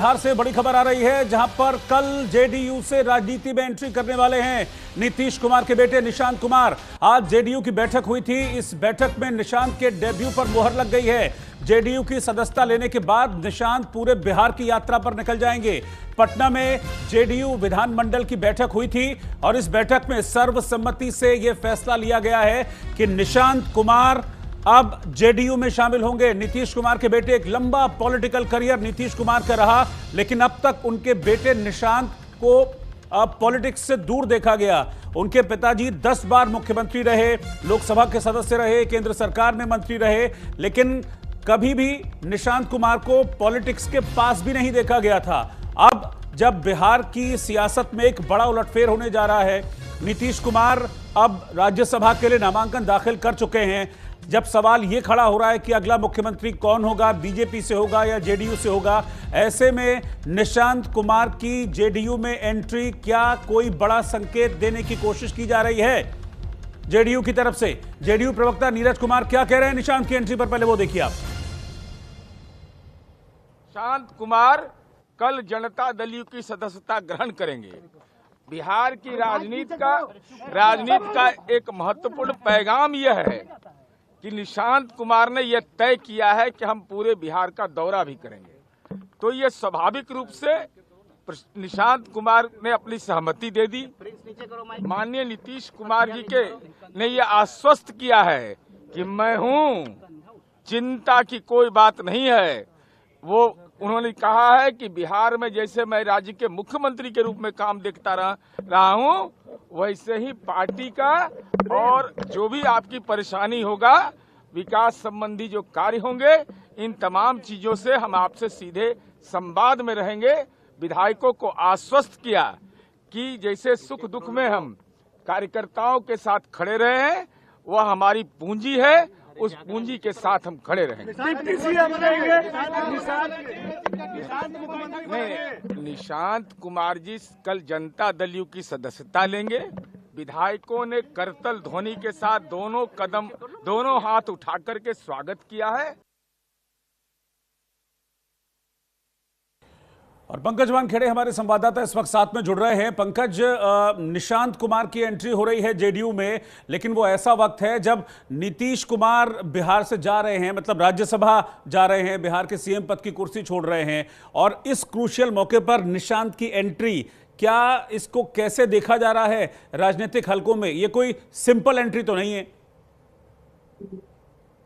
बिहार से बड़ी खबर आ रही है, जहां पर कल जेडीयू से राजनीति में एंट्री करने वाले हैं नीतीश कुमार के बेटे निशांत कुमार। आज जेडीयू की बैठक हुई थी। इस बैठक में निशांत के डेब्यू पर मुहर लग गई है। जेडीयू की सदस्यता लेने के बाद निशांत पूरे बिहार की यात्रा पर निकल जाएंगे। पटना में जेडीयू विधानमंडल की बैठक हुई थी और इस बैठक में सर्वसम्मति से यह फैसला लिया गया है कि निशांत कुमार अब जेडीयू में शामिल होंगे। नीतीश कुमार के बेटे, एक लंबा पॉलिटिकल करियर नीतीश कुमार का रहा, लेकिन अब तक उनके बेटे निशांत को पॉलिटिक्स से दूर देखा गया। उनके पिताजी 10 बार मुख्यमंत्री रहे, लोकसभा के सदस्य रहे, केंद्र सरकार में मंत्री रहे, लेकिन कभी भी निशांत कुमार को पॉलिटिक्स के पास भी नहीं देखा गया था। अब जब बिहार की सियासत में एक बड़ा उलटफेर होने जा रहा है, नीतीश कुमार अब राज्यसभा के लिए नामांकन दाखिल कर चुके हैं। जब सवाल यह खड़ा हो रहा है कि अगला मुख्यमंत्री कौन होगा, बीजेपी से होगा या जेडीयू से होगा, ऐसे में निशांत कुमार की जेडीयू में एंट्री क्या कोई बड़ा संकेत देने की कोशिश की जा रही है जेडीयू की तरफ से? जेडीयू प्रवक्ता नीरज कुमार क्या कह रहे हैं निशांत की एंट्री पर, पहले वो देखिए आप। निशांत कुमार कल जनता दल की सदस्यता ग्रहण करेंगे। बिहार की राजनीति का एक महत्वपूर्ण पैगाम यह है कि निशांत कुमार ने यह तय किया है कि हम पूरे बिहार का दौरा भी करेंगे। तो ये स्वाभाविक रूप से निशांत कुमार ने अपनी सहमति दे दी। माननीय नीतीश कुमार जी के ने यह आश्वस्त किया है कि मैं हूं, चिंता की कोई बात नहीं है। वो उन्होंने कहा है कि बिहार में जैसे मैं राज्य के मुख्यमंत्री के रूप में काम देखता रहा हूं, वैसे ही पार्टी का और जो भी आपकी परेशानी होगा, विकास संबंधी जो कार्य होंगे, इन तमाम चीजों से हम आपसे सीधे संवाद में रहेंगे। विधायकों को आश्वस्त किया कि जैसे सुख दुख में हम कार्यकर्ताओं के साथ खड़े रहे हैं, वह हमारी पूंजी है, उस पूंजी के साथ हम खड़े रहेंगे। निशांत कुमार जी कल जनता दल की सदस्यता लेंगे। विधायकों ने करतल ध्वनि के साथ दोनों हाथ उठा करके स्वागत किया है। और पंकज वानखेड़े हमारे संवाददाता इस वक्त साथ में जुड़ रहे हैं। पंकज, निशांत कुमार की एंट्री हो रही है जेडीयू में, लेकिन वो ऐसा वक्त है जब नीतीश कुमार बिहार से जा रहे हैं, मतलब राज्यसभा जा रहे हैं, बिहार के सीएम पद की कुर्सी छोड़ रहे हैं, और इस क्रूशियल मौके पर निशांत की एंट्री, क्या इसको कैसे देखा जा रहा है राजनीतिक हलकों में? ये कोई सिंपल एंट्री तो नहीं है।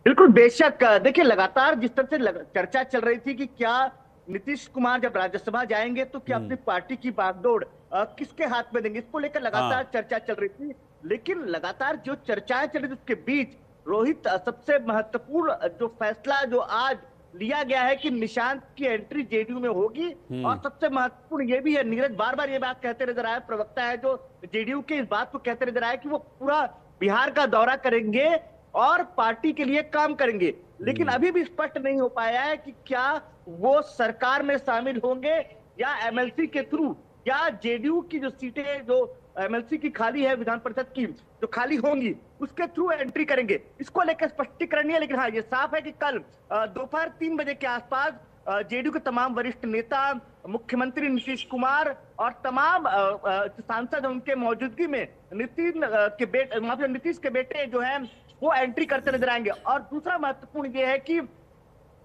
बिल्कुल, बेशक। देखिए, लगातार जिस तरह से चर्चा चल रही थी कि क्या नीतीश कुमार जब राज्यसभा जाएंगे तो क्या अपनी पार्टी की बागडोर किसके हाथ में देंगे, इसको लेकर लगातार चर्चा चल रही थी। लेकिन लगातार जो चर्चाएं चल रही थी उसके बीच रोहित, सबसे महत्वपूर्ण जो फैसला जो आज लिया गया है कि निशांत की एंट्री जेडीयू में होगी। और सबसे महत्वपूर्ण ये भी है, नीरज बार बार ये बात कहते नजर आए, प्रवक्ता है जो जेडीयू के, इस बात को कहते नजर आए कि वो पूरा बिहार का दौरा करेंगे और पार्टी के लिए काम करेंगे। लेकिन अभी भी स्पष्ट नहीं हो पाया है कि क्या वो सरकार में शामिल होंगे या एमएलसी के थ्रू, या जेडीयू की जो सीटें जो एमएलसी की खाली है, विधान परिषद की जो खाली होंगी, उसके थ्रू एंट्री करेंगे। इसको लेकर स्पष्टीकरण नहीं है। लेकिन हाँ, ये साफ है कि कल दोपहर 3 बजे के आसपास जेडीयू के तमाम वरिष्ठ नेता, मुख्यमंत्री नीतीश कुमार और तमाम सांसद उनके मौजूदगी में नीतीश के बेटे जो है वो एंट्री करते नजर आएंगे। और दूसरा महत्वपूर्ण ये है कि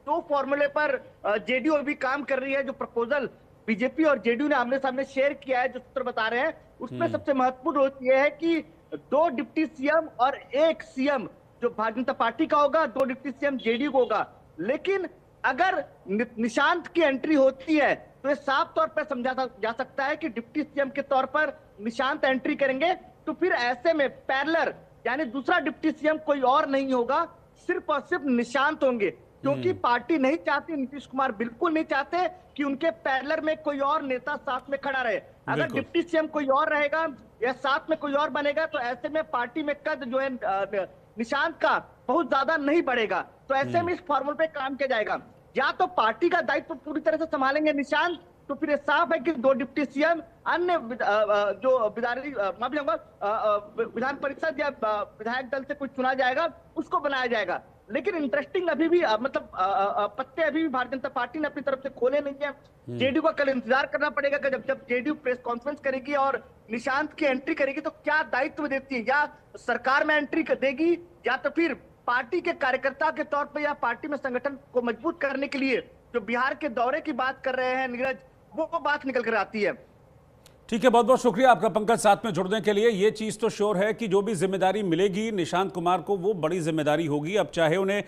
दो फॉर्मूले पर जेडीयू अभी काम कर रही है। जो प्रपोजल बीजेपी और जेडीयू ने आमने सामने शेयर किया है, जो सूत्र बता रहे हैं, उसमें सबसे महत्वपूर्ण यह है कि 2 डिप्टी सीएम और 1 सीएम जो भारतीय जनता पार्टी का होगा, 2 डिप्टी सीएम जेडीयू को होगा। लेकिन अगर निशांत की एंट्री होती है तो ये साफ तौर पर समझा जा सकता है कि डिप्टी सीएम के तौर पर निशांत एंट्री करेंगे। तो फिर ऐसे में पैरेलल, यानी दूसरा डिप्टी सीएम कोई और नहीं होगा, सिर्फ और सिर्फ निशांत होंगे। क्योंकि पार्टी नहीं चाहती, नीतीश कुमार बिल्कुल नहीं चाहते कि उनके पैरेलल में कोई और नेता साथ में खड़ा रहे। अगर डिप्टी सीएम कोई और रहेगा या साथ में कोई और बनेगा तो ऐसे में पार्टी में कद जो है निशांत का बहुत ज्यादा नहीं बढ़ेगा। तो ऐसे में इस फॉर्मूले पे काम किया जाएगा। या तो पार्टी का दायित्व पूरी तरह से संभालेंगे निशांत, तो फिर साफ है कि 2 डिप्टी सीएम, अन्य जो विधान परिषद या विधायक दल से कुछ चुना जाएगा उसको बनाया जाएगा। लेकिन इंटरेस्टिंग अभी भी पत्ते अभी भी भारतीय जनता पार्टी ने अपनी तरफ से खोले नहीं है। जेडीयू का कल इंतजार करना पड़ेगा कि जब जेडीयू प्रेस कॉन्फ्रेंस करेगी और निशांत की एंट्री करेगी तो क्या दायित्व देती है, या सरकार में एंट्री देगी या तो फिर पार्टी के कार्यकर्ता के तौर पर या पार्टी में संगठन को मजबूत करने के लिए जो बिहार के दौरे की बात कर रहे हैं नीरज, वो बात निकल कर आती है। ठीक है, बहुत बहुत शुक्रिया आपका पंकज साथ में जुड़ने के लिए। ये चीज तो श्योर है कि जो भी जिम्मेदारी मिलेगी निशांत कुमार को वो बड़ी जिम्मेदारी होगी। अब चाहे उन्हें